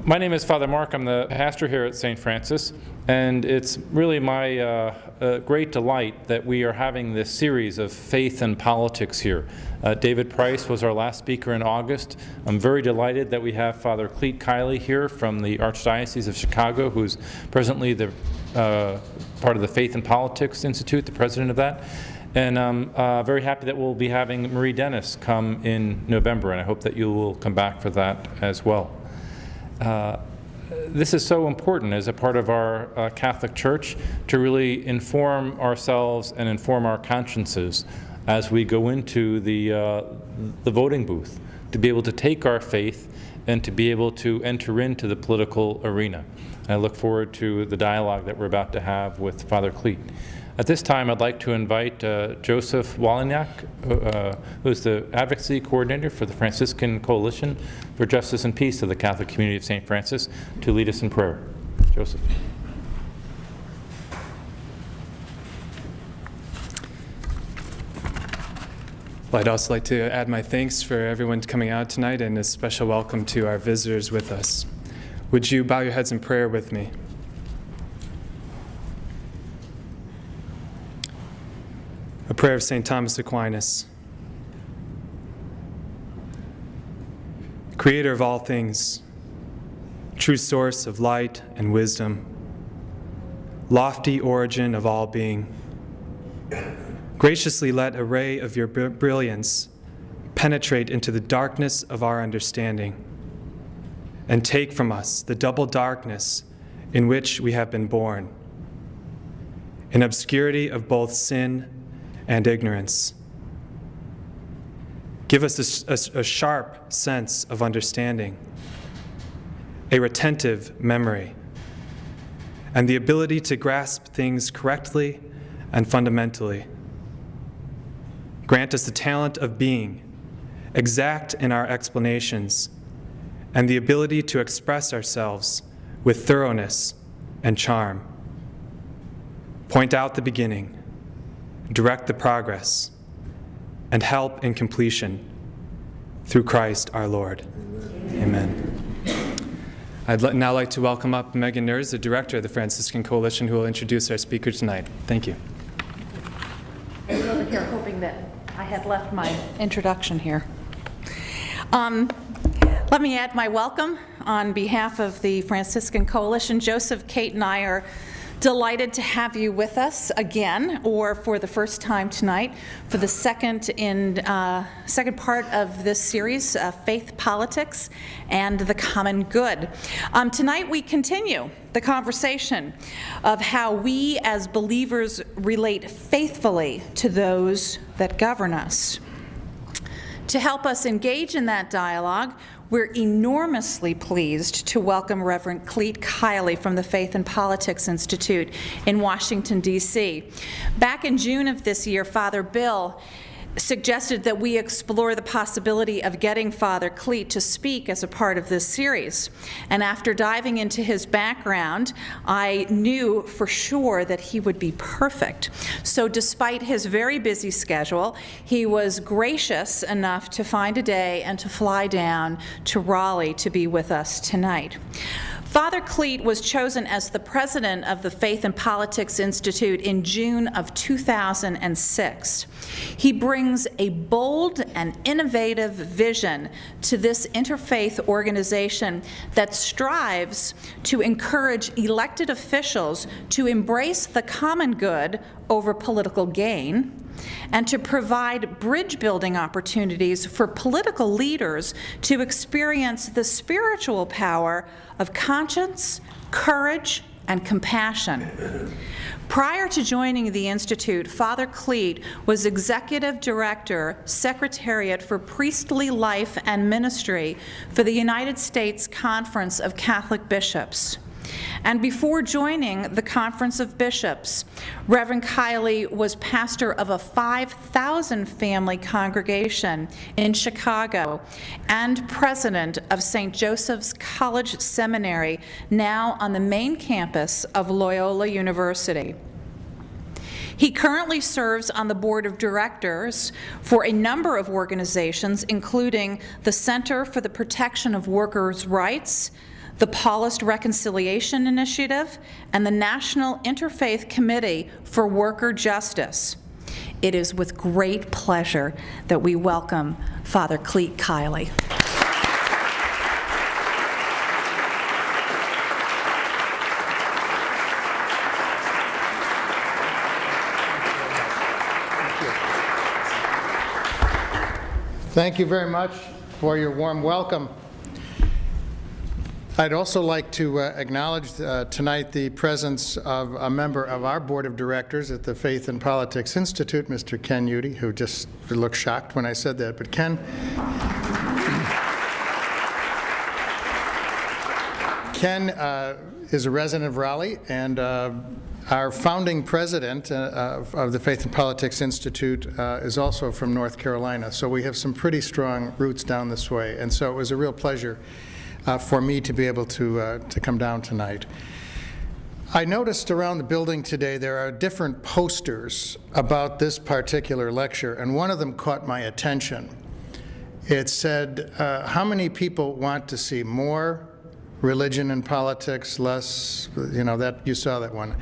My name is Father Mark. I'm the pastor here at St. Francis, and it's really my great delight that we are having this series of faith and politics here. David Price was our last speaker in August. I'm very delighted that we have Father Cleet Kiley here from the Archdiocese of Chicago, who's presently the part of the Faith and Politics Institute, the president of that. And I'm very happy that we'll be having Marie Dennis come in November, and I hope that you will come back for that as well. This is so important as a part of our Catholic Church to really inform ourselves and inform our consciences as we go into the voting booth, to be able to take our faith and to be able to enter into the political arena. I look forward to the dialogue that we're about to have with Father Cleet. At this time, I'd like to invite Joseph Waliniak, who's the advocacy coordinator for the Franciscan Coalition for Justice and Peace of the Catholic Community of St. Francis, to lead us in prayer. Joseph. Well, I'd also like to add my thanks for everyone coming out tonight, and a special welcome to our visitors with us. Would you bow your heads in prayer with me? A prayer of St. Thomas Aquinas. Creator of all things, true source of light and wisdom, lofty origin of all being, graciously let a ray of your brilliance penetrate into the darkness of our understanding, and take from us the double darkness in which we have been born, in obscurity of both sin and ignorance. Give us a sharp sense of understanding, a retentive memory, and the ability to grasp things correctly and fundamentally. Grant us the talent of being exact in our explanations and the ability to express ourselves with thoroughness and charm. Point out the beginning, direct the progress, and help in completion, through Christ our Lord. Amen. I'd now like to welcome up Megan Ners, the director of the Franciscan Coalition, who will introduce our speaker tonight. Thank you. I was over here hoping that I had left my introduction here. Let me add my welcome on behalf of the Franciscan Coalition. Joseph, Kate, and I are delighted to have you with us again, or for the first time tonight, for the second part of this series, Faith, Politics, and the Common Good. Tonight we continue the conversation of how we as believers relate faithfully to those that govern us. To help us engage in that dialogue, we're enormously pleased to welcome Reverend Cleet Kiley from the Faith and Politics Institute in Washington, D.C. Back in June of this year, Father Bill suggested that we explore the possibility of getting Father Cleet to speak as a part of this series. And after diving into his background, I knew for sure that he would be perfect. So despite his very busy schedule, he was gracious enough to find a day and to fly down to Raleigh to be with us tonight. Father Cleet was chosen as the president of the Faith and Politics Institute in June of 2006. He brings a bold and innovative vision to this interfaith organization that strives to encourage elected officials to embrace the common good over political gain, and to provide bridge-building opportunities for political leaders to experience the spiritual power of conscience, courage, and compassion. Prior to joining the Institute, Father Cleet was Executive Director, Secretariat for Priestly Life and Ministry for the United States Conference of Catholic Bishops. And before joining the Conference of Bishops, Reverend Kiley was pastor of a 5,000 family congregation in Chicago and president of St. Joseph's College Seminary, now on the main campus of Loyola University. He currently serves on the board of directors for a number of organizations, including the Center for the Protection of Workers' Rights, the Paulist Reconciliation Initiative, and the National Interfaith Committee for Worker Justice. It is with great pleasure that we welcome Father Cleet Kiley. Thank you very much for your warm welcome. I'd also like to acknowledge tonight the presence of a member of our board of directors at the Faith and Politics Institute, Mr. Ken Udy, who just looked shocked when I said that. But Ken is a resident of Raleigh, and our founding president of the Faith and Politics Institute is also from North Carolina. So we have some pretty strong roots down this way. And so it was a real pleasure for me to be able to come down tonight. I noticed around the building today there are different posters about this particular lecture, and one of them caught my attention. It said, how many people want to see more religion and politics, less, that you saw that one.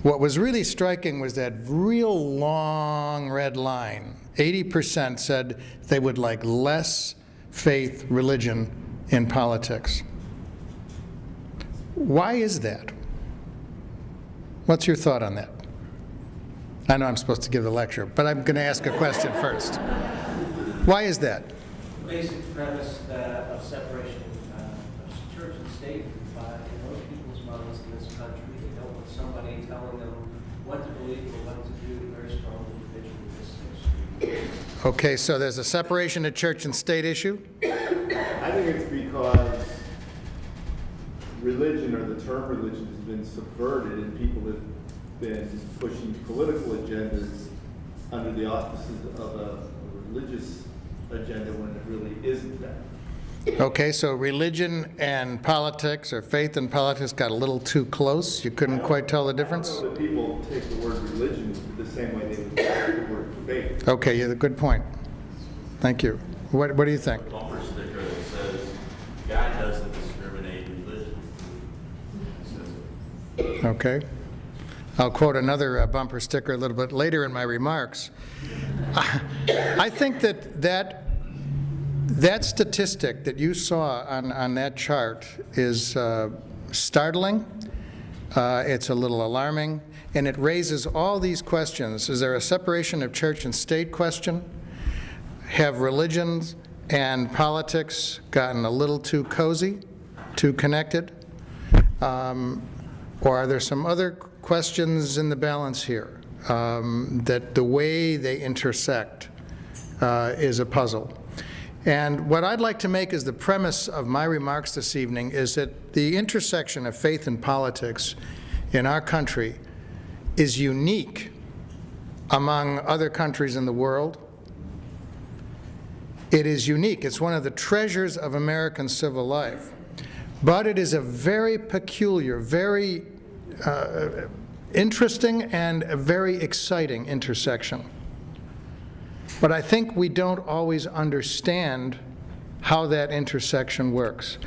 What was really striking was that real long red line. 80% said they would like less faith, religion in politics. Why is that? What's your thought on that? I know I'm supposed to give the lecture, but I'm going to ask a question first. Why is that? The basic premise of separation of church and state in most people's minds in this country. They don't want somebody telling them what to believe or what to do. Very strong individual distinction. Okay, so there's a separation of church and state issue? I think it's because religion, or the term religion, has been subverted, and people have been pushing political agendas under the auspices of a religious agenda when it really isn't that. Okay, so religion and politics, or faith and politics, got a little too close? You couldn't quite tell the difference? I don't know that people take the word religion the same way they would take the word faith. Okay, yeah, good point. Thank you. What do you think? Bumper sticker that says, God doesn't discriminate religion. Okay. I'll quote another bumper sticker a little bit later in my remarks. I think that statistic that you saw on that chart is startling. It's a little alarming, and it raises all these questions. Is there a separation of church and state question? Have religions and politics gotten a little too cozy, too connected? Or are there some other questions in the balance here that the way they intersect is a puzzle? And what I'd like to make as the premise of my remarks this evening is that the intersection of faith and politics in our country is unique among other countries in the world. It is unique. It's one of the treasures of American civil life. But it is a very peculiar, very interesting, and a very exciting intersection. But I think we don't always understand how that intersection works.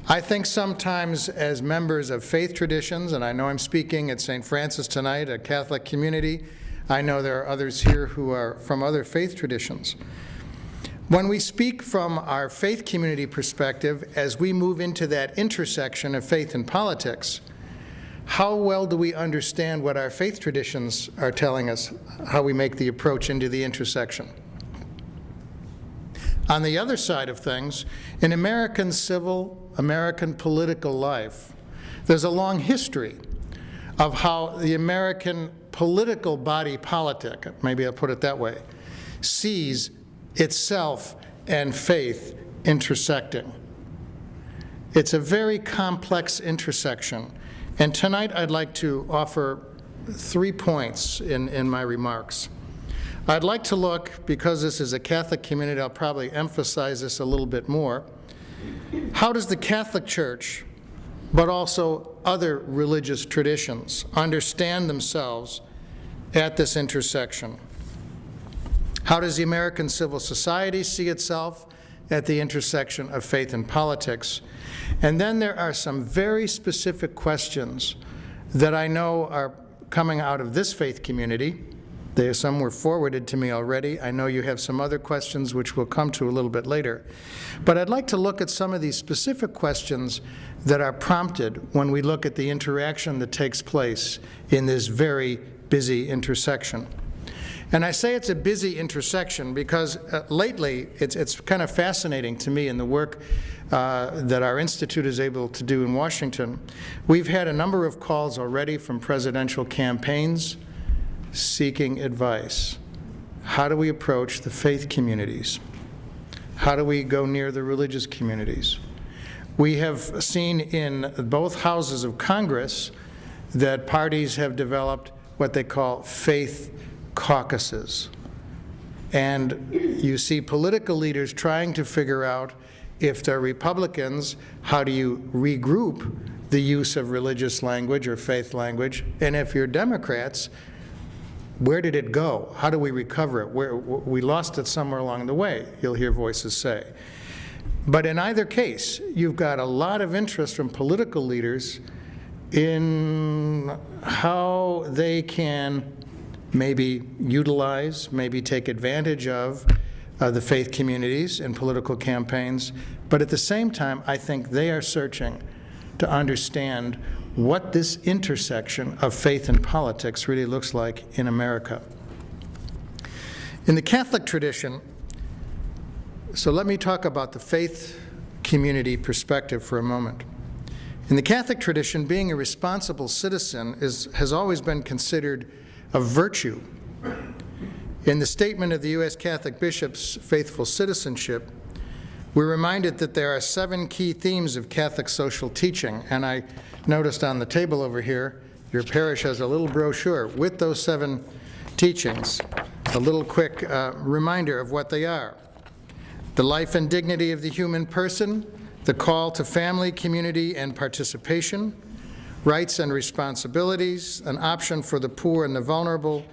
I think sometimes as members of faith traditions, and I know I'm speaking at St. Francis tonight, a Catholic community, I know there are others here who are from other faith traditions. When we speak from our faith community perspective, as we move into that intersection of faith and politics, how well do we understand what our faith traditions are telling us, how we make the approach into the intersection? On the other side of things, in American civil, American political life, there's a long history of how the American political body politic, maybe I'll put it that way, sees itself and faith intersecting. It's a very complex intersection, And tonight I'd like to offer 3 points in my remarks. I'd like to look, because this is a Catholic community, I'll probably emphasize this a little bit more. How does the Catholic Church, but also other religious traditions, understand themselves at this intersection? How does the American civil society see itself at the intersection of faith and politics? And then there are some very specific questions that I know are coming out of this faith community. Some were forwarded to me already. I know you have some other questions which we'll come to a little bit later. But I'd like to look at some of these specific questions that are prompted when we look at the interaction that takes place in this very busy intersection. And I say it's a busy intersection because lately it's kind of fascinating to me in the work that our institute is able to do in Washington. We've had a number of calls already from presidential campaigns seeking advice. How do we approach the faith communities? How do we go near the religious communities? We have seen in both houses of Congress that parties have developed what they call faith caucuses. And you see political leaders trying to figure out, if they're Republicans, how do you regroup the use of religious language or faith language? And if you're Democrats, where did it go? How do we recover it? We lost it somewhere along the way, you'll hear voices say. But in either case, you've got a lot of interest from political leaders in how they can maybe utilize, maybe take advantage of the faith communities in political campaigns. But at the same time, I think they are searching to understand what this intersection of faith and politics really looks like in America. In the Catholic tradition, so let me talk about the faith community perspective for a moment. In the Catholic tradition, being a responsible citizen has always been considered a virtue. In the statement of the U.S. Catholic Bishops' Faithful Citizenship, we're reminded that there are 7 key themes of Catholic social teaching, and I noticed on the table over here, your parish has a little brochure with those 7 teachings, a little quick reminder of what they are. The life and dignity of the human person, the call to family, community, and participation, rights and responsibilities, an option for the poor and the vulnerable,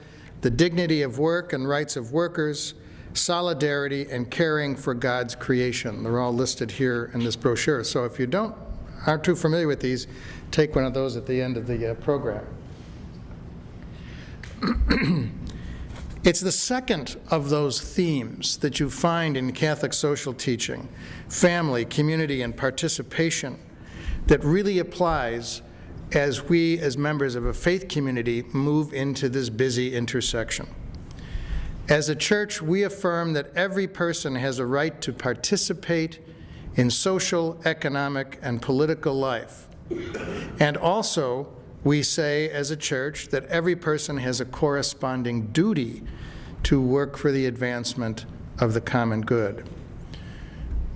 the dignity of work and rights of workers, solidarity, and caring for God's creation. They're all listed here in this brochure. So if you aren't too familiar with these, take one of those at the end of the program. It's the second of those themes that you find in Catholic social teaching, family, community, and participation, that really applies as we, as members of a faith community, move into this busy intersection. As a church, we affirm that every person has a right to participate in social, economic, and political life. And also, we say as a church that every person has a corresponding duty to work for the advancement of the common good.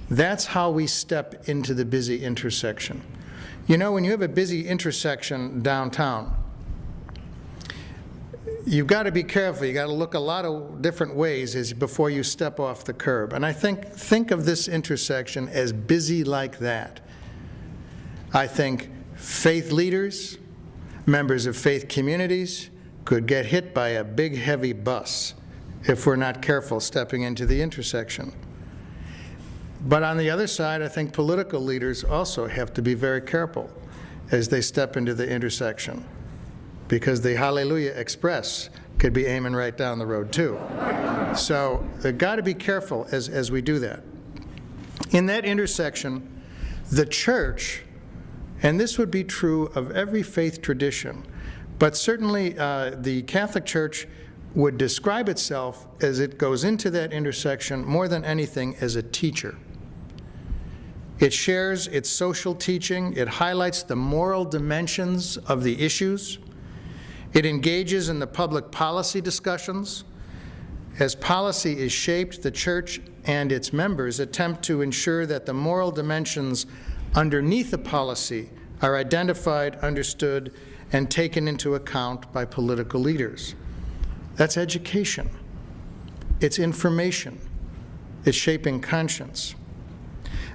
That's how we step into the busy intersection. You know, when you have a busy intersection downtown, you've got to be careful. You've got to look a lot of different ways before you step off the curb. And I think of this intersection as busy like that. I think faith leaders, members of faith communities, could get hit by a big, heavy bus if we're not careful stepping into the intersection. But on the other side, I think political leaders also have to be very careful as they step into the intersection, because the Hallelujah Express could be aiming right down the road too. So they've got to be careful as we do that. In that intersection, the church, and this would be true of every faith tradition, but certainly the Catholic Church would describe itself as it goes into that intersection more than anything as a teacher. It shares its social teaching. It highlights the moral dimensions of the issues. It engages in the public policy discussions. As policy is shaped, the church and its members attempt to ensure that the moral dimensions underneath the policy are identified, understood, and taken into account by political leaders. That's education. It's information. It's shaping conscience.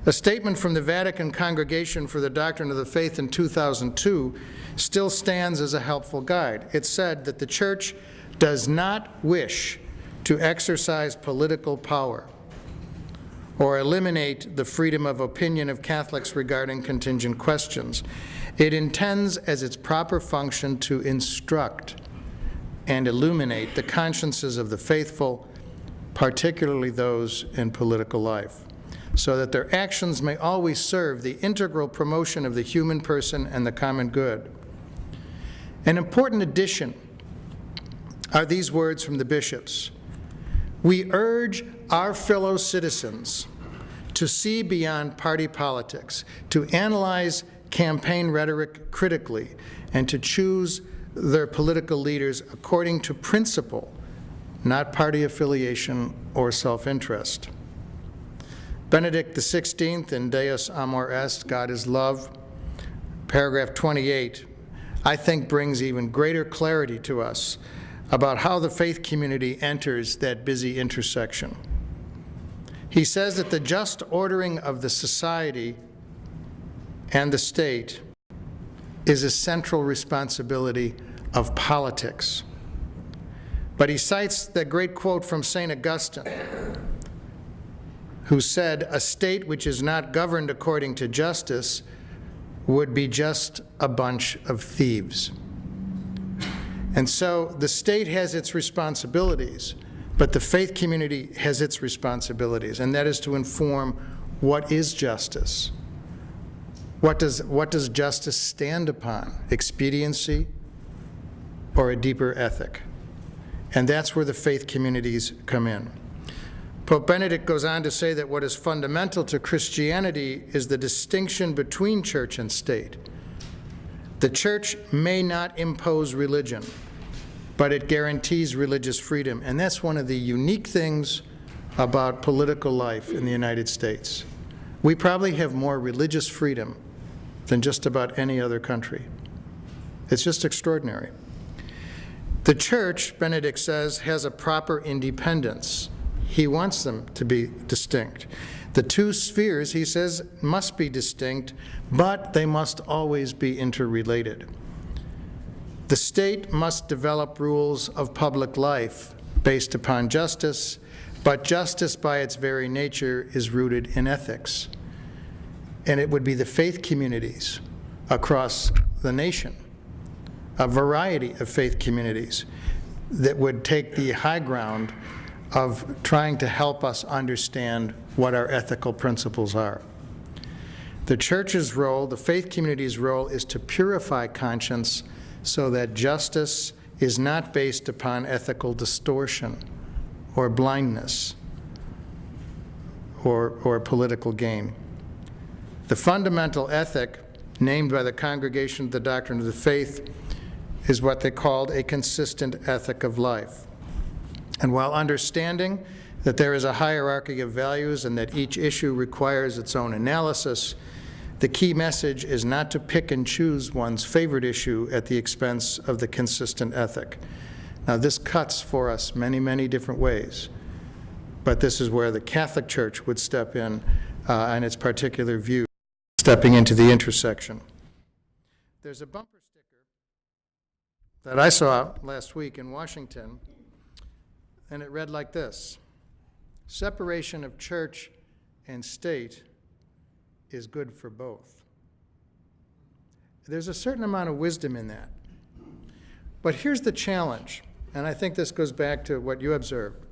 A statement from the Vatican Congregation for the Doctrine of the Faith in 2002 still stands as a helpful guide. It said that the Church does not wish to exercise political power or eliminate the freedom of opinion of Catholics regarding contingent questions. It intends as its proper function to instruct and illuminate the consciences of the faithful, particularly those in political life, so that their actions may always serve the integral promotion of the human person and the common good. An important addition are these words from the bishops. We urge our fellow citizens to see beyond party politics, to analyze campaign rhetoric critically, and to choose their political leaders according to principle, not party affiliation or self-interest. Benedict XVI in Deus Amor Est, God is Love, paragraph 28, I think brings even greater clarity to us about how the faith community enters that busy intersection. He says that the just ordering of the society and the state is a central responsibility of politics. But he cites that great quote from St. Augustine, who said, a state which is not governed according to justice would be just a bunch of thieves. And so the state has its responsibilities, but the faith community has its responsibilities, and that is to inform what is justice. What does justice stand upon? Expediency or a deeper ethic? And that's where the faith communities come in. Pope Benedict goes on to say that what is fundamental to Christianity is the distinction between church and state. The church may not impose religion, but it guarantees religious freedom. And that's one of the unique things about political life in the United States. We probably have more religious freedom than just about any other country. It's just extraordinary. The church, Benedict says, has a proper independence. He wants them to be distinct. The two spheres, he says, must be distinct, but they must always be interrelated. The state must develop rules of public life based upon justice, but justice by its very nature is rooted in ethics. And it would be the faith communities across the nation, a variety of faith communities, that would take the high ground of trying to help us understand what our ethical principles are. The church's role, the faith community's role, is to purify conscience so that justice is not based upon ethical distortion or blindness or political gain. The fundamental ethic named by the Congregation of the Doctrine of the Faith is what they called a consistent ethic of life. And while understanding that there is a hierarchy of values and that each issue requires its own analysis, the key message is not to pick and choose one's favorite issue at the expense of the consistent ethic. Now, this cuts for us many, many different ways, but this is where the Catholic Church would step in and its particular view, stepping into the intersection. There's a bumper sticker that I saw last week in Washington, and it read like this: separation of church and state is good for both. There's a certain amount of wisdom in that. But here's the challenge, and I think this goes back to what you observed.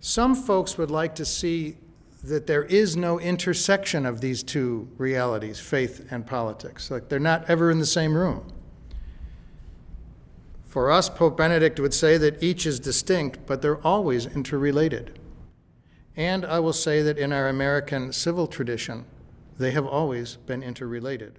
Some folks would like to see that there is no intersection of these two realities, faith and politics. Like they're not ever in the same room. For us, Pope Benedict would say that each is distinct, but they're always interrelated. And I will say that in our American civil tradition, they have always been interrelated.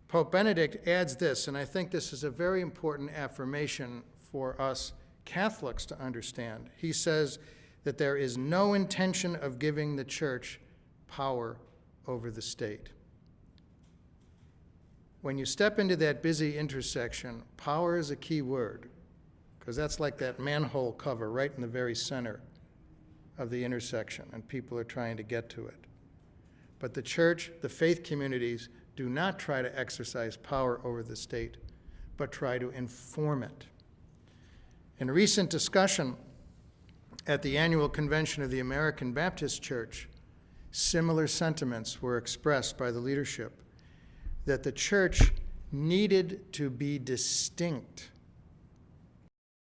Pope Benedict adds this, and I think this is a very important affirmation for us Catholics to understand. He says that there is no intention of giving the church power over the state. when you step into that busy intersection, power is a key word, because that's like that manhole cover right in the very center of the intersection, and people are trying to get to it. But the church, the faith communities, do not try to exercise power over the state, but try to inform it. In a recent discussion at the annual convention of the American Baptist Church, similar sentiments were expressed by the leadership that the church needed to be distinct from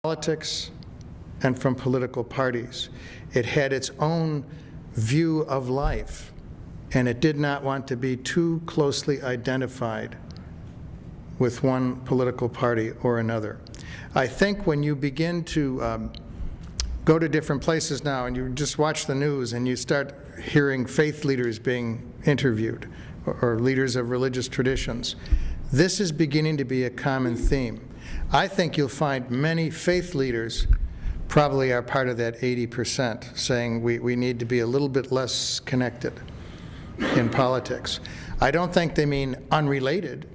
politics and from political parties. It had its own view of life, and it did not want to be too closely identified with one political party or another. I think when you begin to go to different places now and you just watch the news and you start hearing faith leaders being interviewed or leaders of religious traditions, this is beginning to be a common theme. I think you'll find many faith leaders probably are part of that 80%, saying we need to be a little bit less connected in politics. I don't think they mean unrelated,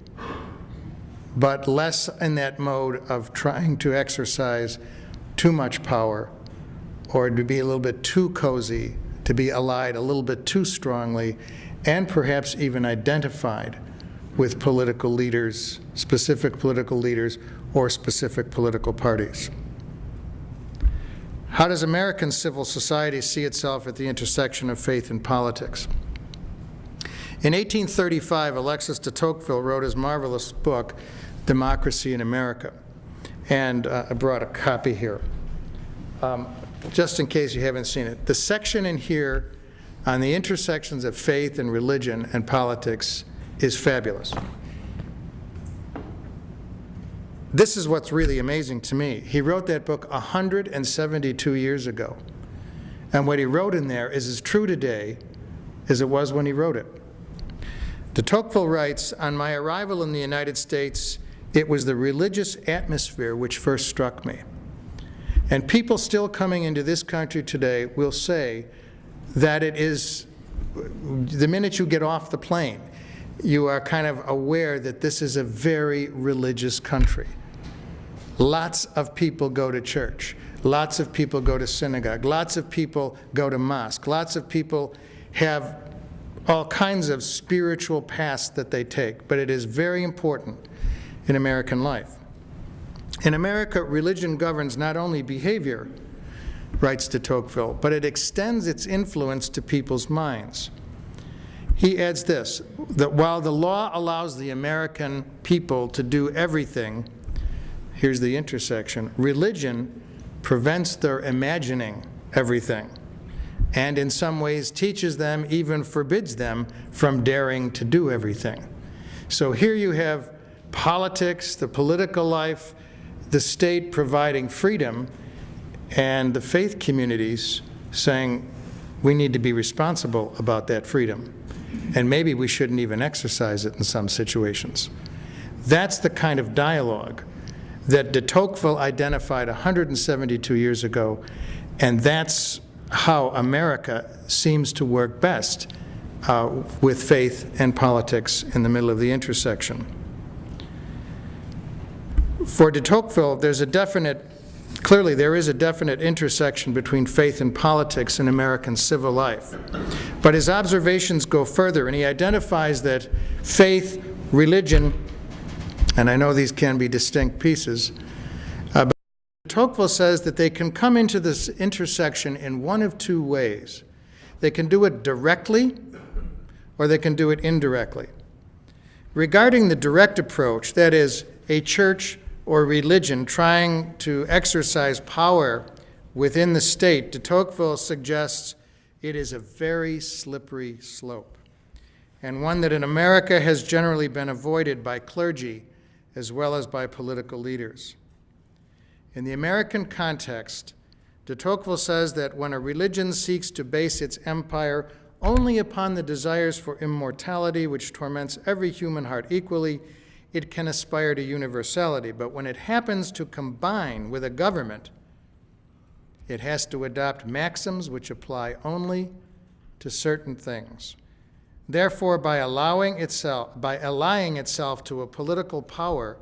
but less in that mode of trying to exercise too much power or to be a little bit too cozy, to be allied a little bit too strongly, and perhaps even identified with political leaders, specific political leaders, or specific political parties. How does American civil society see itself at the intersection of faith and politics? In 1835, Alexis de Tocqueville wrote his marvelous book, Democracy in America. And I brought a copy here, just in case you haven't seen it. The section in here on the intersections of faith and religion and politics is fabulous. This is what's really amazing to me. He wrote that book 172 years ago. And what he wrote in there is as true today as it was when he wrote it. De Tocqueville writes, "On my arrival in the United States, it was the religious atmosphere which first struck me. And people still coming into this country today will say that it is, the minute you get off the plane, you are kind of aware that this is a very religious country. Lots of people go to church. Lots of people go to synagogue. Lots of people go to mosque. Lots of people have all kinds of spiritual paths that they take, but it is very important in American life. In America, religion governs not only behavior," writes de Tocqueville, "but it extends its influence to people's minds." He adds this, that while the law allows the American people to do everything, here's the intersection, religion prevents their imagining everything, and in some ways teaches them, even forbids them from daring to do everything. So here you have politics, the political life, the state providing freedom, and the faith communities saying we need to be responsible about that freedom. And maybe we shouldn't even exercise it in some situations. That's the kind of dialogue that de Tocqueville identified 172 years ago, and that's how America seems to work best with faith and politics in the middle of the intersection. For de Tocqueville, clearly there is a definite intersection between faith and politics in American civil life. But his observations go further, and he identifies that faith, religion, and I know these can be distinct pieces, but Tocqueville says that they can come into this intersection in one of two ways. They can do it directly, or they can do it indirectly. Regarding the direct approach, that is, a church or religion trying to exercise power within the state, de Tocqueville suggests it is a very slippery slope, and one that in America has generally been avoided by clergy as well as by political leaders. In the American context, de Tocqueville says that when a religion seeks to base its empire only upon the desires for immortality which torments every human heart equally, it can aspire to universality. But when it happens to combine with a government, it has to adopt maxims which apply only to certain things. Therefore, by allying itself to a political power,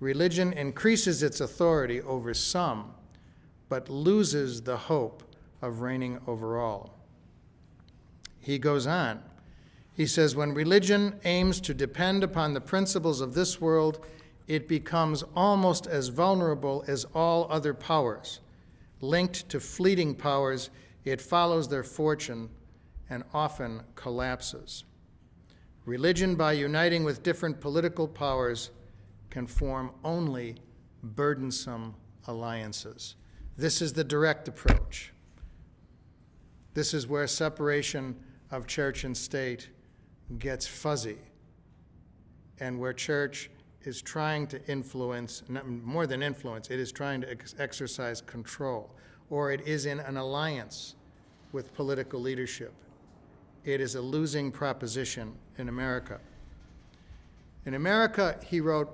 religion increases its authority over some, but loses the hope of reigning over all. He goes on. He says, when religion aims to depend upon the principles of this world, it becomes almost as vulnerable as all other powers. Linked to fleeting powers, it follows their fortune and often collapses. Religion, by uniting with different political powers, can form only burdensome alliances. This is the direct approach. This is where separation of church and state gets fuzzy, and where church is trying to influence, more than influence, it is trying to exercise control, or it is in an alliance with political leadership. It is a losing proposition in America. In America, he wrote,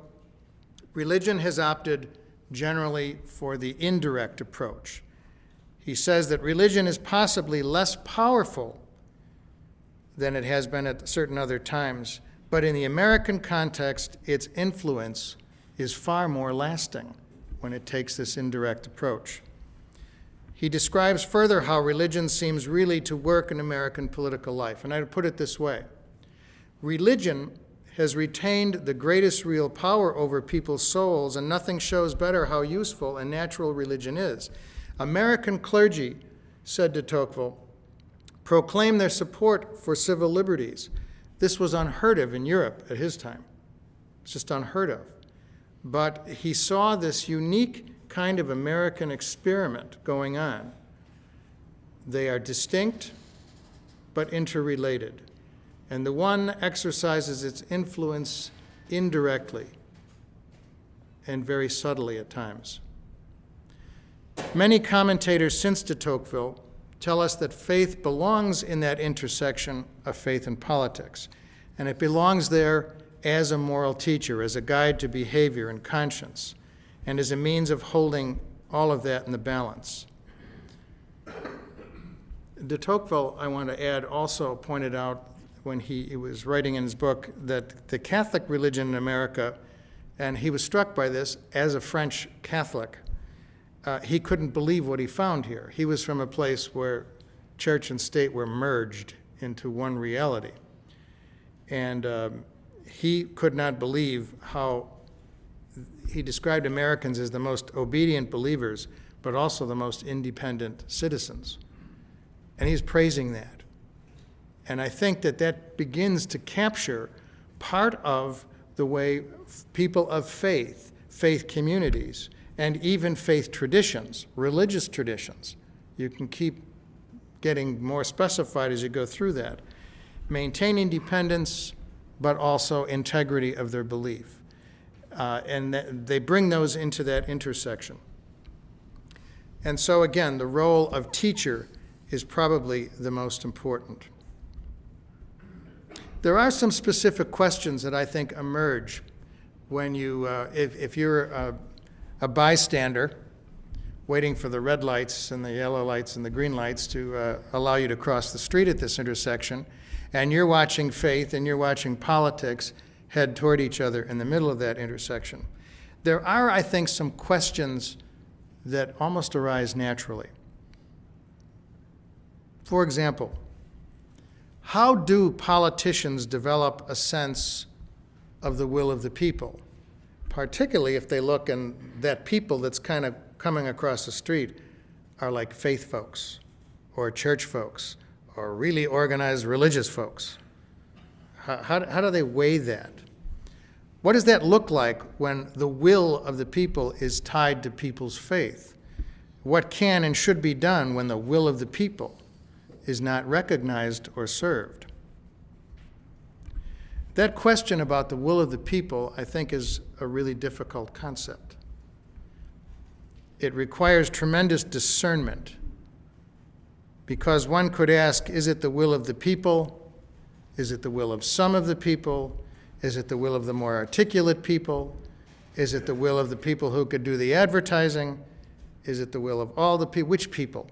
religion has opted generally for the indirect approach. He says that religion is possibly less powerful than it has been at certain other times, but in the American context, its influence is far more lasting when it takes this indirect approach. He describes further how religion seems really to work in American political life, and I'd put it this way. Religion has retained the greatest real power over people's souls, and nothing shows better how useful and natural religion is. American clergy, said de Tocqueville, proclaim their support for civil liberties. This was unheard of in Europe at his time. It's just unheard of. But he saw this unique kind of American experiment going on. They are distinct but interrelated. And the one exercises its influence indirectly and very subtly at times. Many commentators since de Tocqueville tell us that faith belongs in that intersection of faith and politics, and it belongs there as a moral teacher, as a guide to behavior and conscience, and as a means of holding all of that in the balance. De Tocqueville, I want to add, also pointed out when he was writing in his book that the Catholic religion in America, and he was struck by this as a French Catholic, he couldn't believe what he found here. He was from a place where church and state were merged into one reality. And he could not believe how he described Americans as the most obedient believers, but also the most independent citizens. And he's praising that. And I think that that begins to capture part of the way people of faith, faith communities, and even faith traditions, religious traditions, you can keep getting more specified as you go through that, maintain independence, but also integrity of their belief. And they bring those into that intersection. And so again, the role of teacher is probably the most important. There are some specific questions that I think emerge when you, if you're a bystander waiting for the red lights and the yellow lights and the green lights to allow you to cross the street at this intersection, and you're watching faith and you're watching politics head toward each other in the middle of that intersection. There are, I think, some questions that almost arise naturally. For example, how do politicians develop a sense of the will of the people, particularly if they look and that people that's kind of coming across the street are like faith folks or church folks or really organized religious folks? How do they weigh that? What does that look like when the will of the people is tied to people's faith? What can and should be done when the will of the people is not recognized or served? That question about the will of the people, I think, is a really difficult concept. It requires tremendous discernment, because one could ask, is it the will of the people? Is it the will of some of the people? Is it the will of the more articulate people? Is it the will of the people who could do the advertising? Is it the will of all the people? Which people?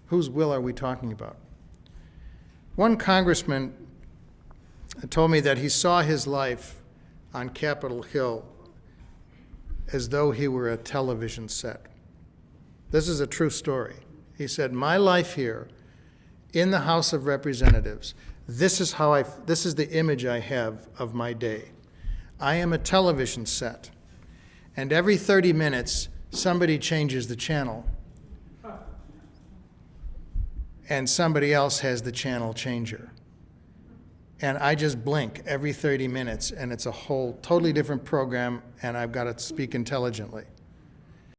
Whose will are we talking about? One congressman told me that he saw his life on Capitol Hill as though he were a television set. This is a true story. He said, my life here in the House of Representatives, this is the image I have of my day. I am a television set, and every 30 minutes, somebody changes the channel, and somebody else has the channel changer. And I just blink every 30 minutes, and it's a whole totally different program, and I've got to speak intelligently.